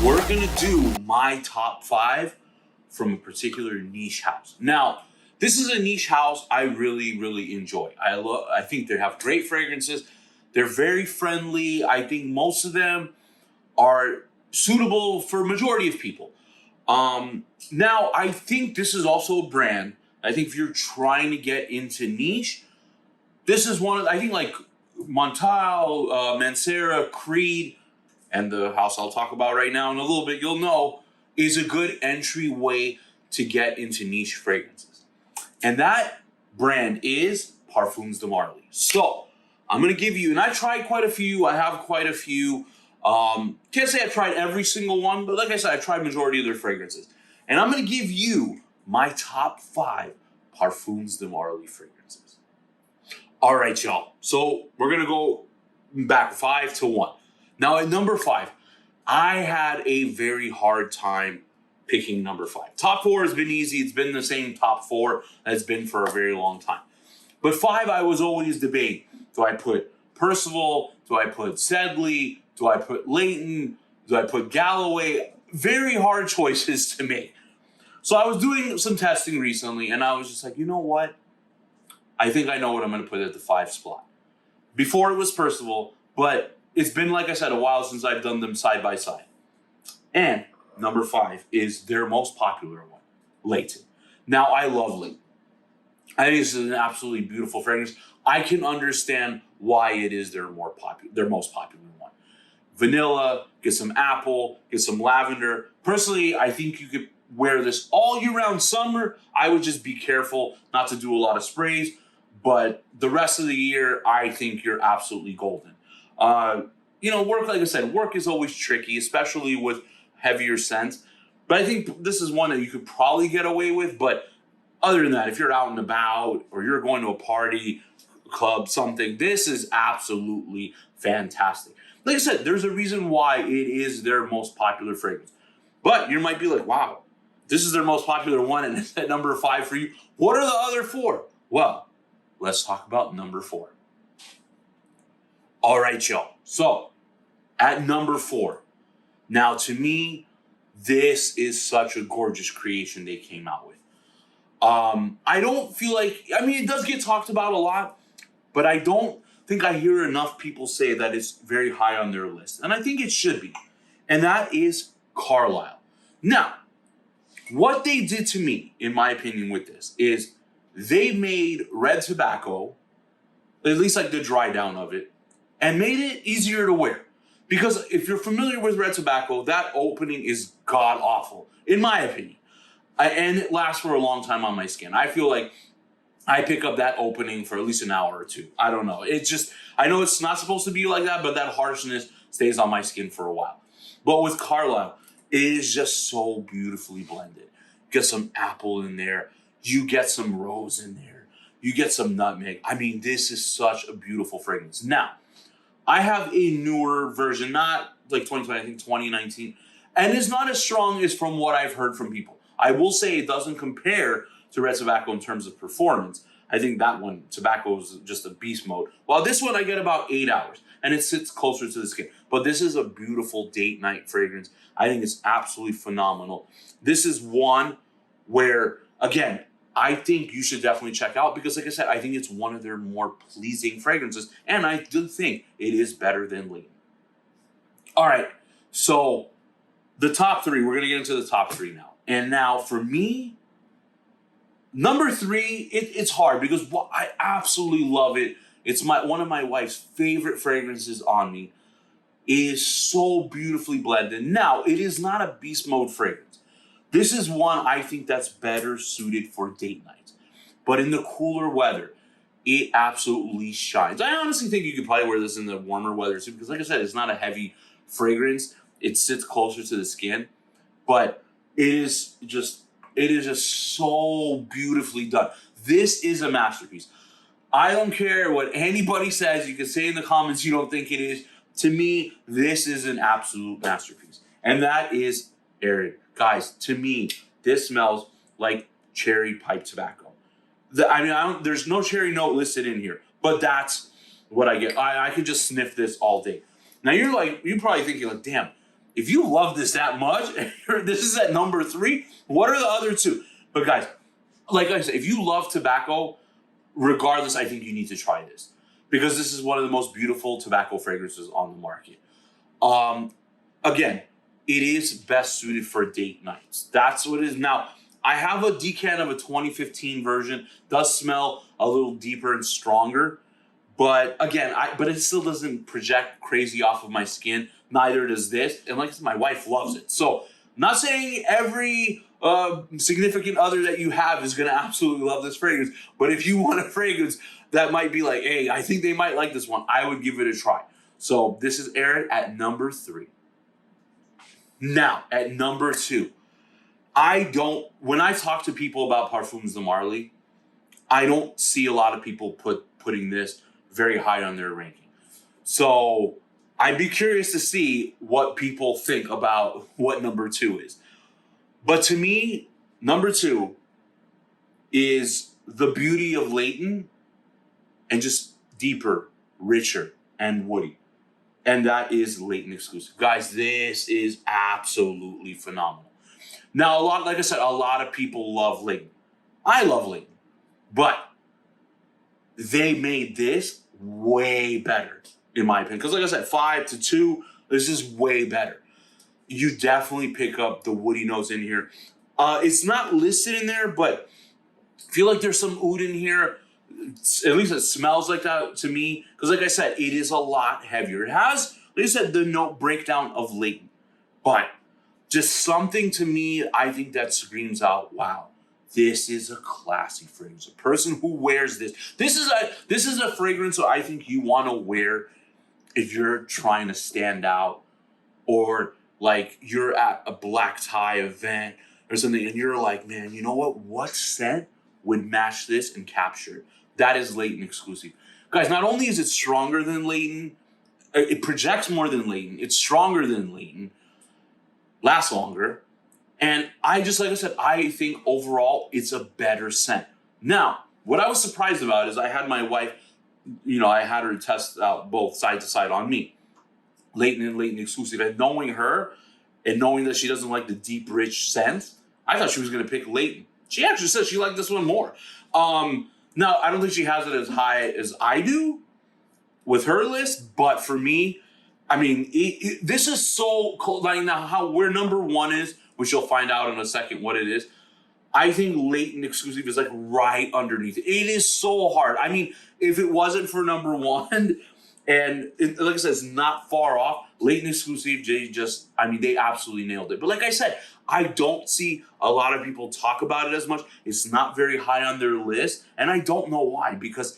we're gonna do my top 5 from a particular niche house. Now, this is a niche house I really enjoy. I think they have great fragrances. They're very friendly. I think most of them are suitable for majority of people. Now, I think this is also a brand. I think if you're trying to get into niche, this is one of, I think like Montal, Mancera, Creed, and the house I'll talk about right now in a little bit, you'll know, is a good entry way to get into niche fragrances. And that brand is Parfums De Marly. So I'm going to give you, and I tried quite a few. I have quite a few. Can't say I tried every single one, but like I said, I tried majority of their fragrances. And I'm going to give you my top 5 Parfums De Marly fragrances. All right, y'all. So we're going to go back 5 to 1. Now at number 5, I had a very hard time picking number 5. Top 4 has been easy. It's been the same top 4 that it's been for a very long time. But 5, I was always debating. Do I put Percival? Do I put Sedley? Do I put Layton? Do I put Galloway? Very hard choices to make. So I was doing some testing recently, and I was just like, you know what? I think I know what I'm going to put at the 5 spot. Before it was Percival, but it's been, like I said, a while since I've done them side by side. And number 5 is their most popular one, Layton. Now, I love Layton. I think this is an absolutely beautiful fragrance. I can understand why it is their most popular one. Vanilla, get some apple, get some lavender. Personally, I think you could wear this all year round. Summer, I would just be careful not to do a lot of sprays. But the rest of the year, I think you're absolutely golden. Work, like I said, work is always tricky, especially with heavier scents. But I think this is one that you could probably get away with. But other than that, if you're out and about or you're going to a party, club, something, this is absolutely fantastic. Like I said, there's a reason why it is their most popular fragrance. But you might be like, wow, this is their most popular one and it's at number 5 for you. What are the other 4? Well, let's talk about number 4. All right, y'all. So, at number 4, now to me, this is such a gorgeous creation they came out with. I don't feel like, it does get talked about a lot, but I don't think I hear enough people say that it's very high on their list. And I think it should be. And that is Carlisle. Now, what they did to me, in my opinion, with this is they made red tobacco, at least like the dry down of it, and made it easier to wear. Because if you're familiar with red tobacco, that opening is god awful, in my opinion. And it lasts for a long time on my skin. I feel like I pick up that opening for at least an hour or 2. I don't know. It's just, I know it's not supposed to be like that, but that harshness stays on my skin for a while. But with Carlisle, it is just so beautifully blended. Get some apple in there. You get some rose in there. You get some nutmeg. This is such a beautiful fragrance. Now, I have a newer version, not like 2020, I think 2019. And it's not as strong as from what I've heard from people. I will say it doesn't compare to red tobacco in terms of performance. I think that one, tobacco, is just a beast mode. While this one, I get about 8 hours, and it sits closer to the skin. But this is a beautiful date night fragrance. I think it's absolutely phenomenal. This is one where, again, I think you should definitely check out because, like I said, I think it's one of their more pleasing fragrances, and I do think it is better than Layton. All right, so the top 3, we're going to get into the top 3 now. And now, for me, number 3, it's hard because I absolutely love it. It's one of my wife's favorite fragrances on me. It is so beautifully blended. Now, it is not a beast mode fragrance. This is one I think that's better suited for date nights. But in the cooler weather, it absolutely shines. I honestly think you could probably wear this in the warmer weather too, because like I said, it's not a heavy fragrance. It sits closer to the skin. But it is just so beautifully done. This is a masterpiece. I don't care what anybody says. You can say in the comments you don't think it is. To me, this is an absolute masterpiece. And that is Arid. Guys, to me, this smells like cherry pipe tobacco. There's no cherry note listed in here, but that's what I get. I could just sniff this all day. Now you're probably thinking like, damn, if you love this that much, this is at number 3. What are the other 2? But guys, like I said, if you love tobacco, regardless, I think you need to try this because this is one of the most beautiful tobacco fragrances on the market. Again, it is best suited for date nights. That's what it is. Now, I have a decant of a 2015 version. Does smell a little deeper and stronger. But again, but it still doesn't project crazy off of my skin. Neither does this. And like I said, my wife loves it. So I'm not saying every significant other that you have is going to absolutely love this fragrance. But if you want a fragrance that might be like, hey, I think they might like this one, I would give it a try. So this is aired at number 3. Now, at number 2, when I talk to people about Parfums De Marly, I don't see a lot of people putting this very high on their ranking. So I'd be curious to see what people think about what number 2 is. But to me, number 2 is the beauty of Layton and just deeper, richer, and woody. And that is Layton Exclusive. Guys, this is absolutely phenomenal. Now, like I said, a lot of people love Layton. I love Layton. But they made this way better, in my opinion. Because like I said, 5 to 2, this is way better. You definitely pick up the woody notes in here. It's not listed in there, but I feel like there's some oud in here. At least it smells like that to me. Because like I said, it is a lot heavier. It has, like I said, the note breakdown of Layton. But just something to me, I think that screams out, wow, this is a classy fragrance. A person who wears this. This is a fragrance that I think you want to wear if you're trying to stand out, or like you're at a black tie event or something and you're like, man, you know what scent would match this and capture it? That is Layton Exclusive. Guys, not only is it stronger than Layton, it projects more than Layton, it's stronger than Layton, lasts longer, and like I said, I think overall it's a better scent. Now, what I was surprised about is I had my wife, I had her test out both side to side on me, Layton and Layton Exclusive, and knowing her and knowing that she doesn't like the deep, rich scent, I thought she was going to pick Layton. She actually said she liked this one more. Now, I don't think she has it as high as I do with her list, but for me, I mean, this is so cool. Like now, where number 1 is, which you'll find out in a second what it is, I think Layton Exclusive is like right underneath it. It is so hard. I mean, if it wasn't for number 1, and like I said, it's not far off, Layton Exclusive, they absolutely nailed it. But like I said, I don't see a lot of people talk about it as much. It's not very high on their list, and I don't know why, because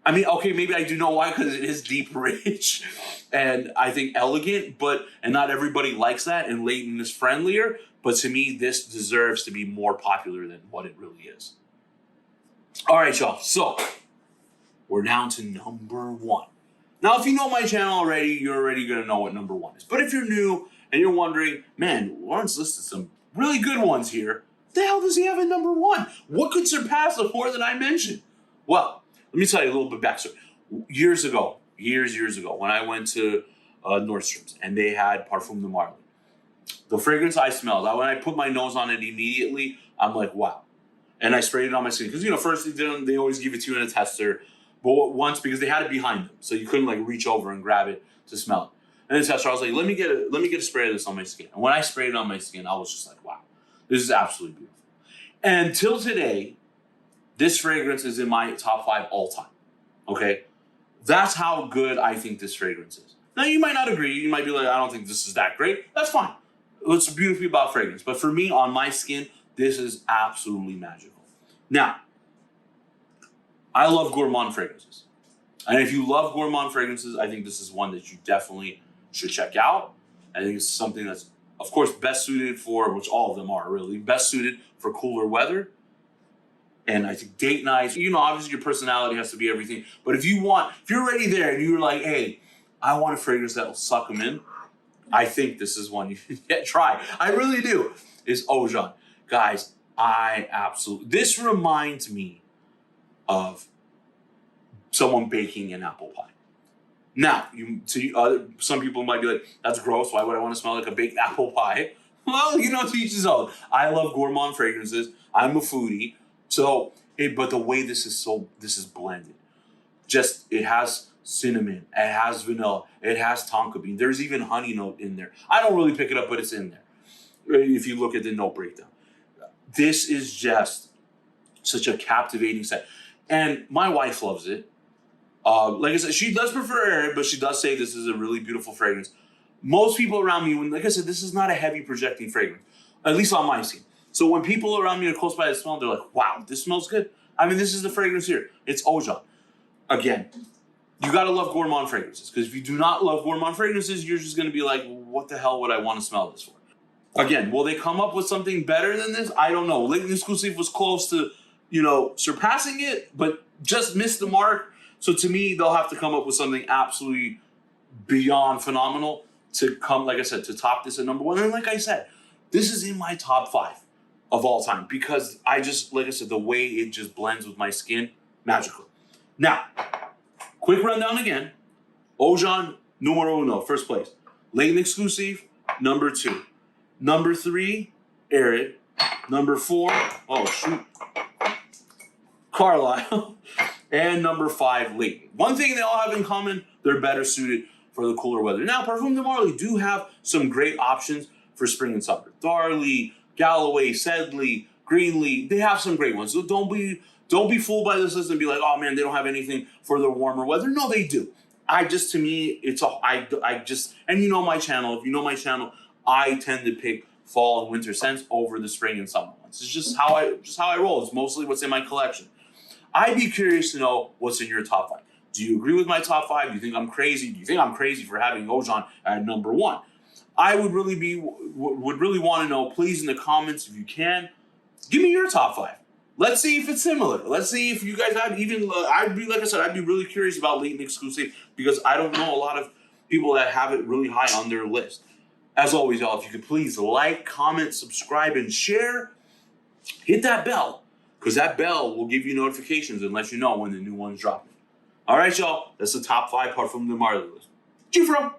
okay, maybe I do know why, because it is deep, rich, and I think elegant, and not everybody likes that, and Layton is friendlier, but to me, this deserves to be more popular than what it really is. All right, y'all, so we're down to number 1. Now, if you know my channel already, you're already going to know what number 1 is. But if you're new and you're wondering, man, Lawrence listed some really good ones here, what the hell does he have at number 1? What could surpass the 4 that I mentioned? Well, let me tell you a little bit backstory. Years ago, when I went to Nordstrom's and they had Parfums De Marly, the fragrance I smelled, when I put my nose on it immediately, I'm like, wow. And I sprayed it on my skin. Because, first they always give it to you in a tester. But once, because they had it behind them, so you couldn't like reach over and grab it to smell it. And the tester, I was like, let me get a spray of this on my skin. And when I sprayed it on my skin, I was just like, wow, this is absolutely beautiful. And till today, this fragrance is in my top 5 all time. Okay? That's how good I think this fragrance is. Now, you might not agree. You might be like, I don't think this is that great. That's fine. It's beautiful about fragrance. But for me, on my skin, this is absolutely magical. Now, I love gourmand fragrances. And if you love gourmand fragrances, I think this is one that you definitely should check out. I think it's something that's, of course, best suited for, which all of them are really, best suited for cooler weather. And I think date nights, obviously your personality has to be everything. But if you're already there and you're like, hey, I want a fragrance that will suck them in, I think this is one you should try. I really do. It's Oajan. Guys, this reminds me of someone baking an apple pie. Now, some people might be like, that's gross. Why would I want to smell like a baked apple pie? Well, to each his own. I love gourmand fragrances. I'm a foodie. So, but the way this is blended. Just, it has cinnamon, it has vanilla, it has tonka bean. There's even honey note in there. I don't really pick it up, but it's in there. If you look at the note breakdown. This is just such a captivating scent. And my wife loves it. Like I said, she does prefer it, but she does say this is a really beautiful fragrance. Most people around me, like I said, this is not a heavy projecting fragrance, at least on my scene. So when people around me are close by the smell, they're like, wow, this smells good. I mean, this is the fragrance here. It's Oajan. Again, you gotta love gourmand fragrances, because if you do not love gourmand fragrances, you're just gonna be like, what the hell would I want to smell this for? Again, will they come up with something better than this? I don't know. Layton Exclusif was close to, surpassing it, but just missed the mark. So to me, they'll have to come up with something absolutely beyond phenomenal to come, like I said, to top this at number one. And like I said, this is in my top 5 of all time, because like I said, the way it just blends with my skin, magical. Now, quick rundown again. Oajan, numero uno, first place. Layton Exclusif, number 2. Number 3, Arid. Number 4, Carlisle. And number 5, Layton. One thing they all have in common, they're better suited for the cooler weather. Now, Parfums De Marly do have some great options for spring and summer. Darley, Galloway, Sedley, Greenlee, they have some great ones. So don't be fooled by this list and be like, oh man, they don't have anything for the warmer weather. No, they do. To me, and my channel, if you know my channel, I tend to pick fall and winter scents over the spring and summer ones. It's just how I roll. It's mostly what's in my collection. I'd be curious to know what's in your top 5. Do you agree with my top 5? Do you think I'm crazy? Do you think I'm crazy for having Oajan at number 1? I would really want to know, please, in the comments, if you can, give me your top 5. Let's see if it's similar. Let's see if you guys have even, I'd be really curious about Layton Exclusif, because I don't know a lot of people that have it really high on their list. As always, y'all, if you could please like, comment, subscribe, and share, hit that bell, because that bell will give you notifications and let you know when the new one's dropping. All right, y'all, that's the top 5 Parfums De Marly list. Cheers, from.